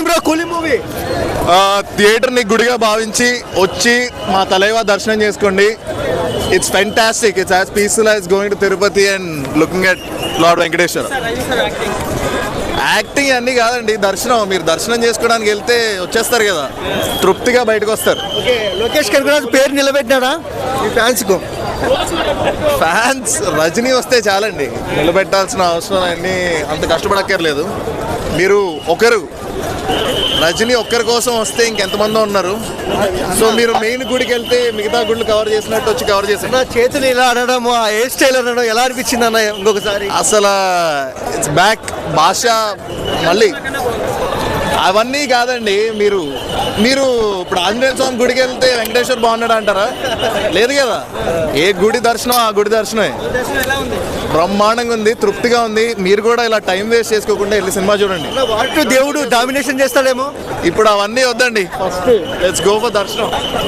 Bro కూలీ movie థియేటర్ని గుడిగా భావించి వచ్చి మా తలైవా దర్శనం చేసుకోండి. It's fantastic. It's as peaceful as going to Tirupati and looking at lord Venkateswara. Acting అన్నీ కాదండి, దర్శనం. మీరు దర్శనం చేసుకోవడానికి వెళ్తే వచ్చేస్తారు కదా, తృప్తిగా బయటకు వస్తారు. ఓకే, లోకేష్ కనకరాజు పేరు నిలబెట్టాడా మీ ఫ్యాన్స్కు? ఫ్యాన్స్ రజనీ వస్తే చాలండి, నిలబెట్టాల్సిన అవసరం అన్నీ అంత కష్టపడక్కర్లేదు. మీరు ఒకరు రజనీ ఒక్కరి కోసం వస్తే ఇంకెంతమందో ఉన్నారు. సో మీరు మెయిన్ గుడికి వెళ్తే మిగతా గుళ్ళు కవర్ చేసినట్టు వచ్చి కవర్ చేసి నా చేతులు ఇలా అనడం, ఆ హెయిర్ స్టైల్ అనడం ఎలా అనిపించింది అన్న ఇంకొకసారి? అసలు ఇట్స్ బ్యాక్. భాష మళ్ళీ అవన్నీ కాదండి. మీరు ఇప్పుడు ఆంజనేయ స్వామి గుడికి వెళ్తే వెంకటేశ్వర్ బాగున్నాడు అంటారా? లేదు కదా. ఏ గుడి దర్శనం ఆ గుడి దర్శనమే. బ్రహ్మాండంగా ఉంది, తృప్తిగా ఉంది. మీరు కూడా ఇలా టైం వేస్ట్ చేసుకోకుండా వెళ్ళి సినిమా చూడండి. వాటి దేవుడు డామినేషన్ చేస్తాడేమో. ఇప్పుడు అవన్నీ వద్దండి, ఫస్ట్ లెట్స్ గో ఫర్ దర్శనం.